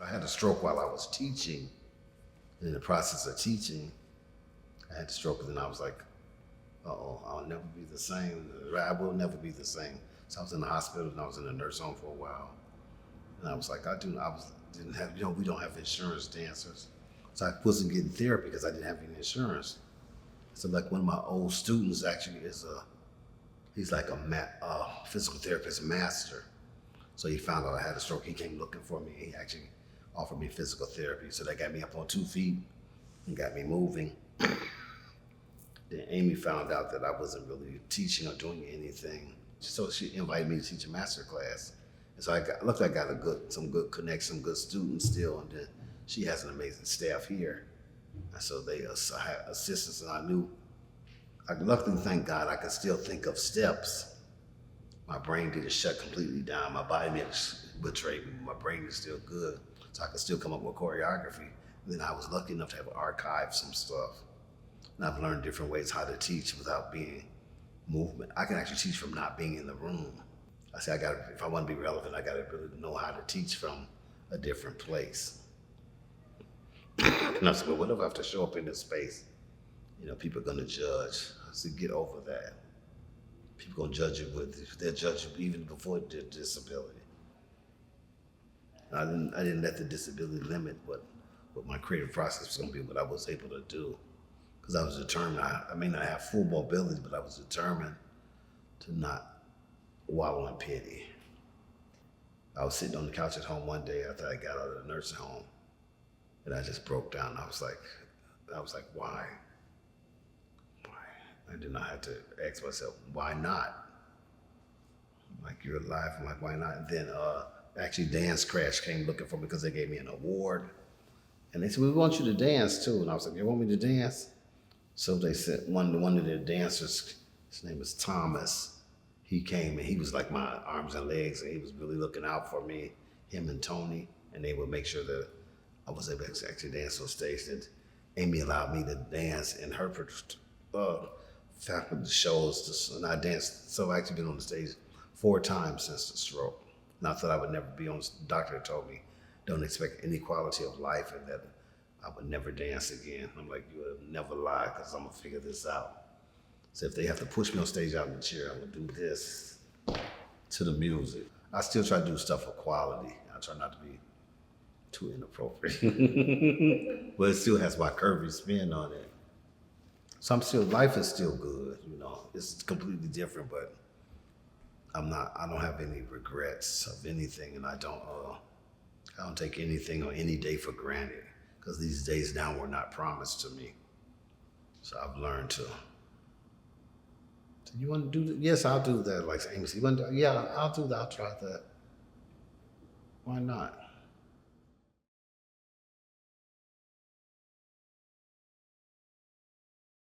I had a stroke while I was teaching. In the process of teaching, I had the stroke, and then I was like, uh-oh, I'll never be the same. I will never be the same. So I was in the hospital, and I was in the nurse home for a while. And I was like, didn't have, we don't have insurance dancers. So I wasn't getting therapy because I didn't have any insurance. So like one of my old students actually he's like a physical therapist master. So he found out I had a stroke. He came looking for me. He actually offered me physical therapy. So they got me up on 2 feet and got me moving. Then Amy found out that I wasn't really teaching or doing anything. So she invited me to teach a master class. And so luckily I got some good connection, some good students still. And then she has an amazing staff here. And so they had assistants, and luckily, thank God, I could still think of steps. My brain didn't shut completely down. My body didn't betray me. My brain is still good. So I could still come up with choreography. And then I was lucky enough to have archived some stuff. And I've learned different ways how to teach without being movement. I can actually teach from not being in the room. I say if I want to be relevant, I gotta really know how to teach from a different place. And I said, well, what if I have to show up in this space? People are gonna judge. I said, get over that. People gonna judge you they'll judge you even before their disability. I didn't let the disability limit what my creative process was gonna be, what I was able to do. Because I was determined, I may not have full mobility, but I was determined to not wallow in pity. I was sitting on the couch at home one day after I got out of the nursing home, and I just broke down. I was like, why? And then I had to ask myself, why not? Like, you're alive. I'm like, why not? And then actually Dance Crash came looking for me because they gave me an award. And they said, we want you to dance too. And I was like, you want me to dance? So they said, one of their dancers, his name is Thomas, he came and he was like my arms and legs, and he was really looking out for me, him and Tony, and they would make sure that I was able to actually dance on stage. And Amy allowed me to dance in her faculty shows, and I danced. So I've actually been on the stage 4 times since the stroke. And I thought I would never be on. The doctor told me, don't expect any quality of life, and that I would never dance again. I'm like, you would never lie, because I'm gonna figure this out. So if they have to push me on stage out in the chair, I'm gonna do this to the music. I still try to do stuff for quality. I try not to be too inappropriate. But it still has my curvy spin on it. So life is still good, It's completely different, but I don't have any regrets of anything, and I don't take anything or any day for granted, because these days now were not promised to me. So I've learned to. You want to do that? Yes, I'll do that. Like Amy said, yeah, I'll do that. I'll try that. Why not?